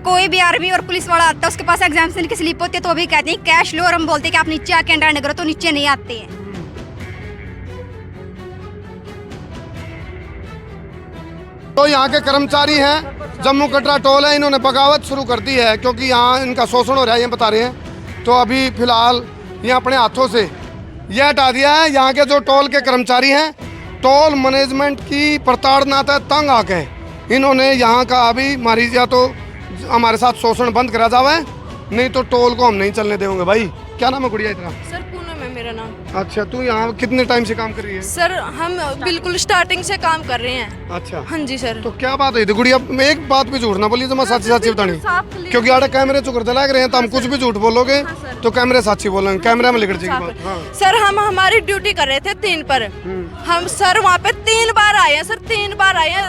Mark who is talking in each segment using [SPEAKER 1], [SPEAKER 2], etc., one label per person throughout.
[SPEAKER 1] कोई भी आर्मी और पुलिस वाला आता है उसके पास एग्जामिनेशन की स्लिप होती है तो अभी कहते हैं कैश लो और हम बोलते हैं कि आप नीचे आके अटेंड करो तो नीचे नहीं आते हैं।
[SPEAKER 2] तो यहाँ के कर्मचारी हैं, जम्मू कटरा टोल है, इन्होंने बगावत शुरू कर दी है क्योंकि यहाँ इनका शोषण हो रहा है, ये बता रहे हैं। तो अभी फिलहाल ये अपने हाथों से ये हटा दिया है। यहाँ के जो टोल के कर्मचारी हैं, टोल मैनेजमेंट की प्रताड़ना से तंग आके इन्होंने यहाँ का अभी मारी या तो हमारे साथ शोषण बंद करा जावा है, नहीं तो टोल को हम नहीं चलने देंगे। भाई क्या नाम है गुड़िया इतना?
[SPEAKER 3] सर पूनम है मेरा नाम।
[SPEAKER 2] अच्छा, तू यहाँ कितने टाइम से काम कर रही है?
[SPEAKER 3] सर हम बिल्कुल स्टार्टिंग से काम कर रहे हैं।
[SPEAKER 2] अच्छा,
[SPEAKER 3] हाँ जी सर।
[SPEAKER 2] तो क्या बात हुई थी गुड़िया? एक बात भी झूठ ना बोली तो मैं सच्ची सच्ची बतानी, क्योंकि आड़े कैमरे चुकरते लग रहे हैं तो हम कुछ भी झूठ बोलोगे तो कैमरे सच्ची बोलेंगे, कैमरे में लिखट जाएगी बात। हाँ।
[SPEAKER 3] सर हम हमारी ड्यूटी कर रहे थे 3 पर, हम सर वहाँ पे 3 बार आए हैं सर, 3 बार आए हैं।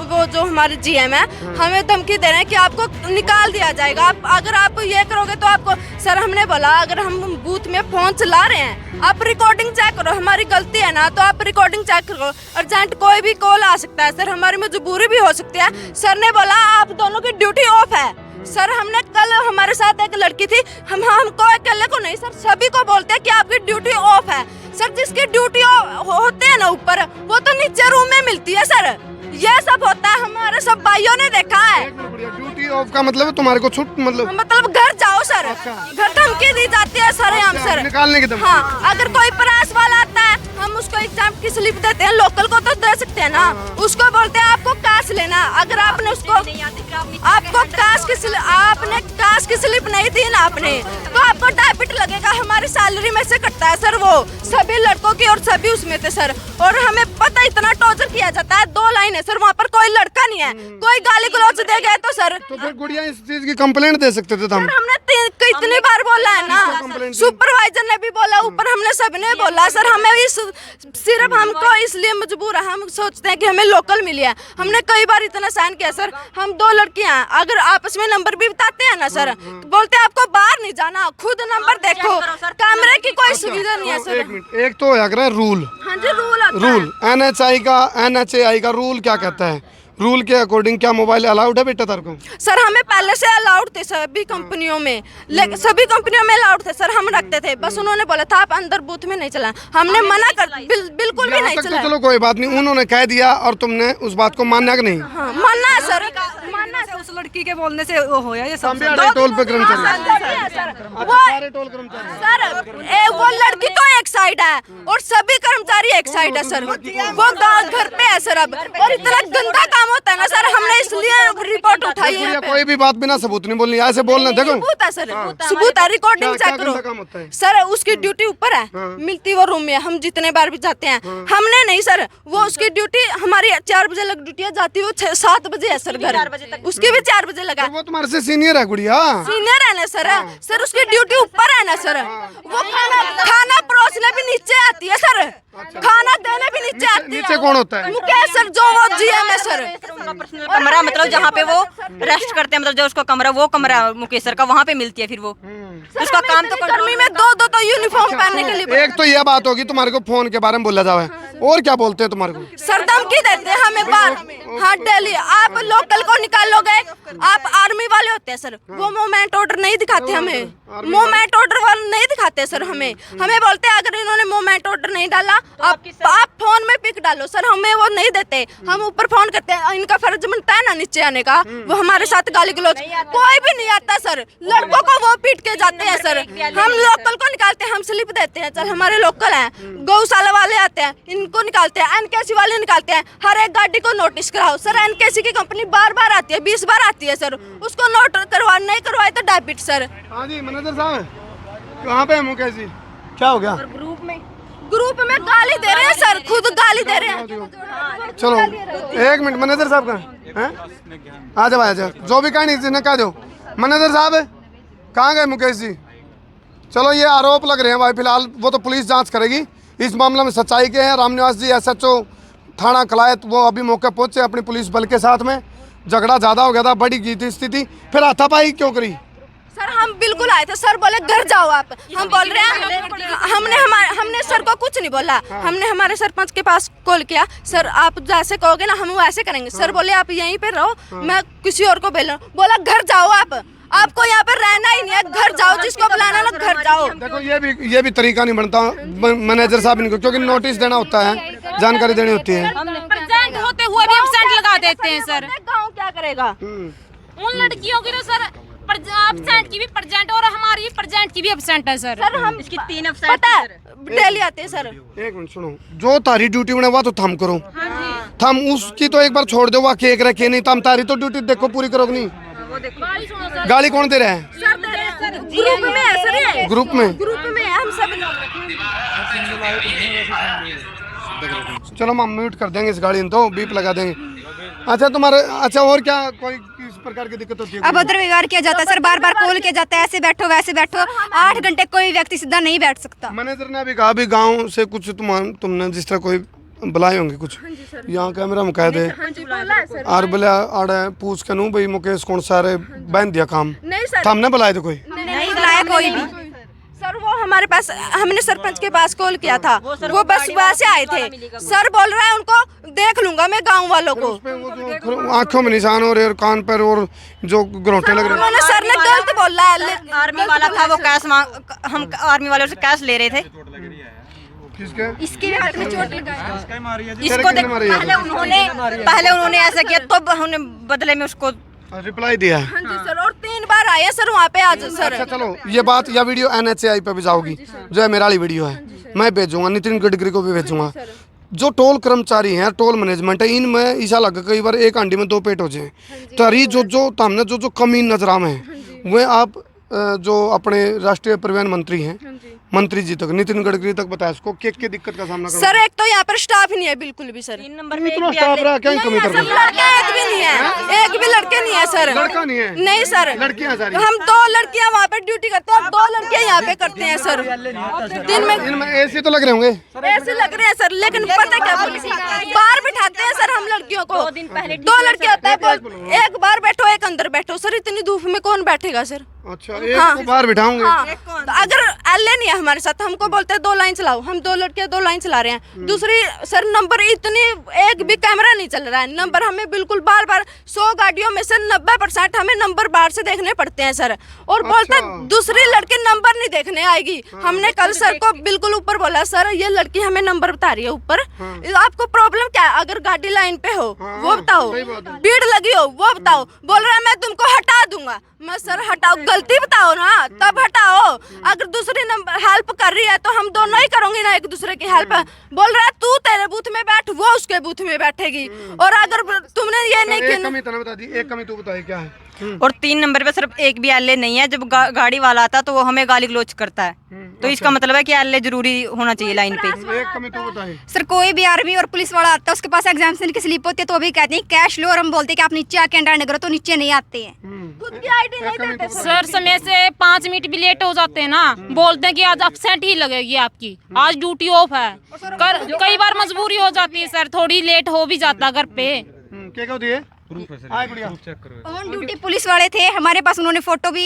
[SPEAKER 3] वो जो हमारे जीएम है हमें धमकी दे रहे हैं कि आपको निकाल दिया जाएगा, आप अगर आप ये करोगे तो आपको। सर हमने बोला अगर हम बूथ में फोन चला रहे हैं आप रिकॉर्डिंग चेक करो, हमारी गलती है ना तो आप रिकॉर्डिंग चेक करो। अर्जेंट कोई भी कॉल आ सकता है सर, हमारी मजबूरी भी हो सकती है। सर ने बोला आप दोनों की ड्यूटी ऑफ है। सर हमने कल हमारे साथ एक लड़की थी, हमको अकेले को नहीं सर सभी को बोलते हैं कि आपकी ड्यूटी ऑफ है। सर जिसकी ड्यूटी होते हैं ना ऊपर वो तो नीचे रूम में मिलती है सर, ये सब होता है, हमारे सब भाइयों ने देखा है।
[SPEAKER 2] ड्यूटी ऑफ का मतलब तुम्हारे को छूट
[SPEAKER 3] मतलब घर जाओ सर।
[SPEAKER 2] अच्छा।
[SPEAKER 3] घर धमकी दी जाती है सर हम सर
[SPEAKER 2] निकालने की धमकी।
[SPEAKER 3] हाँ, अगर कोई प्रयास वाला आता है हम उसको एग्जाम की स्लिप देते हैं, लोकल को तो दे सकते हैं ना, उसको बोलते हैं आपको काश लेना। अगर आपने उसको आपको आपने काश की स्लिप नहीं दी ना आपने तो आपको डेबिट लगेगा, हमारी सैलरी में से कटता है सर वो सभी लड़कों की और सभी उसमें थे सर। और हमें पता इतना टॉर्चर किया जाता है, 2 लाइन है सर, वहाँ पर कोई लड़का नहीं है, कोई गाली गलौज दे गए तो सर।
[SPEAKER 2] तो फिर गुड़िया इस चीज की कंप्लेंट दे सकते थे हम।
[SPEAKER 3] हमने इतनी बार बोला है ना, सुपरवाइजर ने भी बोला, ऊपर हमने सबने बोला सर। हमें सिर्फ हमको इसलिए मजबूर है, हम सोचते हैं कि हमें लोकल मिली है। हमने कई बार इतना सहन किया सर। हम 2 लड़कियां अगर आपस में नंबर भी बताते हैं ना सर, बोलते हैं आपको बाहर नहीं जाना, खुद नंबर देखो, कैमरे की कोई सुविधा नहीं है सर।
[SPEAKER 2] एक तो होया करे रूल।
[SPEAKER 3] हाँ जी
[SPEAKER 2] रूल एनएचएआई का रूल क्या कहता है? रूल के अकॉर्डिंग क्या मोबाइल अलाउड है बेटा तेरे को?
[SPEAKER 3] सर हमें पहले से अलाउड थे सभी कंपनियों में, सभी कंपनियों में अलाउड थे सर, हम रखते थे। बस उन्होंने बोला था आप अंदर बूथ में नहीं चला, हमने मना कर बिल्कुल भी नहीं चला।
[SPEAKER 2] चलो कोई बात नहीं, उन्होंने कह दिया और तुमने उस बात को मानना कि नहीं?
[SPEAKER 3] हाँ, मानना है सर, मानना
[SPEAKER 4] से उस लड़की के बोलने से वो होया ये सब।
[SPEAKER 2] टोल पे कर्मचारी
[SPEAKER 3] सारे टोल कर्मचारी सर, वो लड़की तो एक साइड है और सभी कर्मचारी एक साइड है सर, वो घर पे है सर अब। और इतना गंदा काम होता है ना सर, हमने इसलिए रिपोर्ट उठाई है।
[SPEAKER 2] कोई भी बात बिना सबूत नहीं बोलनी, ऐसे बोलना। देखो
[SPEAKER 3] सबूत है सर, सबूत है, रिकॉर्डिंग चेक करो सर। उसकी ड्यूटी ऊपर है, मिलती वो रूम में, हम जितने बार भी जाते हैं। हमने नहीं सर, वो उसकी ड्यूटी हमारी 4 बजे लग ड्यूटी जाती है, वो 7 बजे है सर घर, उसकी भी 4 बजे लगा।
[SPEAKER 2] वो तुम्हारे से सीनियर है गुड़िया?
[SPEAKER 3] सीनियर है ना सर, सर उसकी ड्यूटी ऊपर है ना सर। वो खाना परोसने भी नीचे आती है सर, खाना देने भी नीचे आती है।
[SPEAKER 2] नीचे कौन होता है?
[SPEAKER 3] मुकेश सर जो वो जीएम है सर।
[SPEAKER 4] कमरा मतलब जहाँ पे वो रेस्ट करते हैं, मतलब जो उसका कमरा, वो कमरा मुकेश सर का, वहाँ पे मिलती है फिर वो। उसका काम तो
[SPEAKER 3] गर्मी में 2 तो यूनिफॉर्म पहनने के लिए।
[SPEAKER 2] एक तो यह बात होगी तुम्हारे को फोन के बारे में बोला जावे, और क्या बोलते हैं तुम्हारे को?
[SPEAKER 3] सर धमकी देते हैं हमें बार। हाँ डेली आप लोकल को निकालोगे, आप आर्मी वाले होते हैं सर, वो मूवमेंट ऑर्डर नहीं दिखाते हमें, मूवमेंट ऑर्डर वाले नहीं दिखाते सर हमें बोलते हैं अगर इन्होंने मूवमेंट ऑर्डर नहीं डाला आप फोन में पिक डालो सर, हमें वो नहीं देते। हम ऊपर फोन करते हैं, इनका फर्ज बनता है ना नीचे आने का, वो हमारे साथ गाली गलौज कोई भी नहीं आता सर, लड़कों को वो पीट के जाते हैं सर। हम लोकल को निकालते हैं, हम स्लिप देते हैं, चल हमारे लोकल हैं, गौशाला वाले आते हैं इनको निकालते हैं, एनकेसी वाले निकालते हैं, हर एक गाड़ी को नोटिस कराओ सर। एनकेसी की कंपनी बार आती है, 20 बार आती है सर, उसको नोट करवा नहीं करवाए तो डेबिट सर।
[SPEAKER 2] हाँ जी मैनेजर साहब कहाँ पे है मुकेश जी? क्या हो गया?
[SPEAKER 3] ग्रुप में गाली दे रहे हैं सर, खुद गाली दे रहे हैं।
[SPEAKER 2] चलो 1 मिनट, मैनेजर साहब कहाँ हैं? आ जाओ आ जाओ, जो भी कहानी जिन्हें कह दो। मैनेजर साहब कहाँ गए मुकेश जी? चलो ये आरोप लग रहे हैं भाई, फिलहाल वो तो पुलिस जांच करेगी, इस मामले में सच्चाई के हैं। रामनिवास जी SHO थाना कलायत वो अभी मौके पहुंचे अपनी पुलिस बल के साथ में, झगड़ा ज़्यादा हो गया था, बड़ी गई थी स्थिति, फिर हाथापाई क्यों करी?
[SPEAKER 3] सर हम बिल्कुल आए थे, सर बोले घर जाओ आप। हम बोल रहे हैं हमने सर को कुछ नहीं बोला। हमने हमारे सरपंच के पास कॉल किया, सर आप जैसे कहोगे ना हम वैसे करेंगे। सर बोले आप यहीं पे रहो, मैं किसी और को भेज रहा हूँ। बोला घर जाओ आप, आपको यहाँ पर रहना ही नहीं है, घर जाओ, जिसको बुलाना ना घर जाओ।
[SPEAKER 2] देखो ये भी तरीका नहीं बनता मैनेजर साहब इनको, क्योंकि नोटिस देना होता है, जानकारी देनी होती है।
[SPEAKER 5] प्रेजेंट होते हुए भी एब्सेंट लगा देते हैं सर।
[SPEAKER 3] गाँव क्या करेगा?
[SPEAKER 5] उन लड़कियों की तो सर एब्सेंट की भी प्रेजेंट और हमारी प्रेजेंट की भी एब्सेंट है सर।
[SPEAKER 3] सर हम
[SPEAKER 4] इसकी 3 एब्सेंट
[SPEAKER 3] पता है डेली आते हैं सर।
[SPEAKER 2] एक मिनट सुनो, जो तारी ड्यूटी बने हुआ तो थम करो, थम उसकी तो एक बार छोड़ दो, वहाँ केक रखे नहीं, थम तारी तो ड्यूटी देखो पूरी करोगे नहीं। गाली कौन दे रहा है?
[SPEAKER 3] सर दे रहे हैं सर, ग्रुप में है सर, ये
[SPEAKER 2] ग्रुप में
[SPEAKER 3] है हम सब।
[SPEAKER 2] चलो हम म्यूट कर देंगे इस गाड़ी में, तो बीप लगा देंगे। अच्छा तुम्हारे, अच्छा और क्या कोई किस प्रकार की दिक्कत होती है?
[SPEAKER 1] अभद्र व्यवहार किया जाता है सर, बार बार कॉल किया जाता है, ऐसे बैठो वैसे बैठो। 8 घंटे कोई व्यक्ति सीधा नहीं बैठ सकता।
[SPEAKER 2] मैनेजर ने अभी कहा भी गांव से कुछ तुमने जिस तरह कोई बुलाए होंगे कुछ, यहाँ कैमरा में कह दे और बोले आड़े पूछ के नू भाई मुकेश कौन सारे बहन दिया काम,
[SPEAKER 3] नहीं सर,
[SPEAKER 2] हमने बुलाए थे कोई?
[SPEAKER 1] नहीं बुलाया कोई भी
[SPEAKER 3] सर। वो हमारे पास, हमने सरपंच के पास कॉल किया था, वो बस वहाँ से आए थे। सर बोल रहा है उनको देख लूंगा मैं गांव वालों को।
[SPEAKER 2] उसपे वो जो आंखों में निशान हो रहे और कान पर और जो ग्रोटे लग रहे हैं।
[SPEAKER 3] उन्होंने सर ने गलत बोला है।
[SPEAKER 4] आर्मी वाला था वो कैश हम आर्मी वालों से कैश ले रहे थे।
[SPEAKER 2] किसके?
[SPEAKER 1] इसके भी हाथ में चोट लगाई।
[SPEAKER 4] इसको देख पहले उन्होंने ऐसा किया तो हमने बदले में उसको
[SPEAKER 2] रिप्लाई दिया।
[SPEAKER 3] हाँ जी सर, और 3 बार आए सर वहाँ पे आज सर।
[SPEAKER 2] अच्छा चलो ये बात, या वीडियो NHAI पे भी जाओगी, जो है मेरा वाली वीडियो है, मैं भेजूंगा, नितिन गडकरी को भी भेजूंगा। जो टोल कर्मचारी हैं, टोल मैनेजमेंट है, इनमें ऐसा लगा कई बार एक हांडी में 2 पेट हो जाए। तो अरे जो हमने जो कमी नजर में है, वह आप जो अपने राष्ट्रीय परिवहन मंत्री हैं, मंत्री जी तक, नितिन गडकरी तक बताया इसको क्या दिक्कत का सामना
[SPEAKER 3] सर। एक तो यहाँ पर स्टाफ नहीं है बिल्कुल भी सर।
[SPEAKER 4] 3 नंबर में
[SPEAKER 2] इतना स्टाफ रहा क्या कमी कर रहे हैं?
[SPEAKER 3] लड़के एक भी नहीं है, एक भी लड़के नहीं है सर।
[SPEAKER 2] लड़का नहीं है?
[SPEAKER 3] नहीं सर,
[SPEAKER 2] लड़कियां सारी।
[SPEAKER 3] हम 2 लड़कियां वहाँ पे ड्यूटी करते हैं और 2 लड़कियां यहाँ पे करते हैं सर। दिन में
[SPEAKER 2] इनमें AC तो लग रहे होंगे?
[SPEAKER 3] ऐसे लग रहे हैं सर, लेकिन पता क्या पुलिस बाहर बिठाते हैं सर हम लड़कियों को।
[SPEAKER 4] 2 दिन पहले
[SPEAKER 3] 2 लड़के होता है, एक बाहर बैठो एक अंदर बैठो। सर इतनी धूप में कौन बैठेगा सर?
[SPEAKER 2] अच्छा, एक को बाहर बिठाऊंगे।
[SPEAKER 3] हाँ, तो अगर एलए नहीं है हमारे साथ, हमको बोलते हैं 2 लाइन चलाओ, हम 2 लड़के 2 लाइन चला रहे हैं। दूसरी सर नंबर इतनी, एक भी कैमरा नहीं चल रहा है, नंबर हमें बिल्कुल बार 100 गाड़ियों में से 90% हमें नंबर बाहर से देखने पड़ते हैं सर। और बोलते हैं दूसरी लड़की नंबर नहीं देखने आएगी। हमने कल सर को बिल्कुल ऊपर बोला, सर ये लड़की हमें नंबर बता रही है ऊपर, आपको प्रॉब्लम क्या है? अगर गाड़ी लाइन पे हो वो बताओ, भीड़ लगी हो वो बताओ। बोल रहा है मैं तुमको हटा दूंगा। मैं सर हटाओ, गलती बताओ ना तब हटाओ। अगर दूसरी नंबर हेल्प कर रही है तो हम दोनों ही करोगे ना एक दूसरे की हेल्प। बोल रहा है तू तेरे बूथ में बैठ, वो उसके बूथ में बैठेगी। और अगर तुमने ये नहीं किया,
[SPEAKER 2] कमी तो बता दी, एक कमी तू बताई क्या है?
[SPEAKER 4] और 3 नंबर पे सिर्फ एक भी एलए नहीं है। जब गाड़ी वाला आता तो वो हमें गाली गलौज करता है, तो इसका मतलब है कि एलए जरूरी होना चाहिए लाइन पे।
[SPEAKER 2] एक कमी तू बताई।
[SPEAKER 1] सर कोई भी आर्मी और पुलिस वाला आता है, उसके पास एग्जामिनेशन की स्लिप होती है, तो अभी कहते हैं कैश लो, और हम बोलते हैं कि आप नीचे आके एंटर करो, तो नीचे नहीं आते हैं।
[SPEAKER 3] खुद की आईडी नहीं देते
[SPEAKER 5] सर समय से 5 मिनट भी लेट हो जाते हैं ना, बोलते हैं कि आज एब्सेंट ही लगेगी आपकी, आज ड्यूटी ऑफ है। कई बार मजबूरी हो जाती है सर, थोड़ी लेट हो भी जाता घर पे।
[SPEAKER 2] क्या होती है?
[SPEAKER 1] ऑन ड्यूटी पुलिस वाले थे हमारे पास, उन्होंने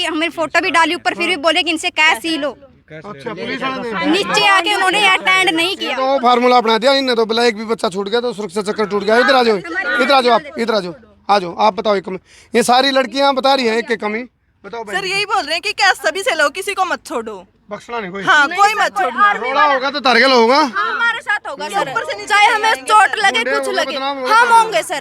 [SPEAKER 1] हमें फोटो भी डाली ऊपर, फिर भी बोले कि इनसे कैश ही लो।
[SPEAKER 2] अच्छा, पुलिस वाले ने
[SPEAKER 1] नीचे आके उन्होंने अटेंड नहीं किया।
[SPEAKER 2] तो फार्मूला अपना दिया इनने, तो बोला एक भी बच्चा छूट गया तो सुरक्षा चक्कर टूट गया। इधर आ जाओ, इधर आ जाओ, आप इधर आ जाओ, आप बताओ एक कमी। ये सारी लड़कियां बता रही हैं एक कमी, बताओ
[SPEAKER 6] सर। यही बोल रहे हैं कि कैश सभी से लो, किसी को मत छोड़ो।
[SPEAKER 2] बख्शना नहीं कोई।
[SPEAKER 6] हाँ, कोई मत छोड़ना।
[SPEAKER 2] रोड़ा होगा तो तारगल होगा,
[SPEAKER 3] हमारे साथ होगा सर, चाहे हमें चोट लगे कुछ लगे, हम होंगे सर।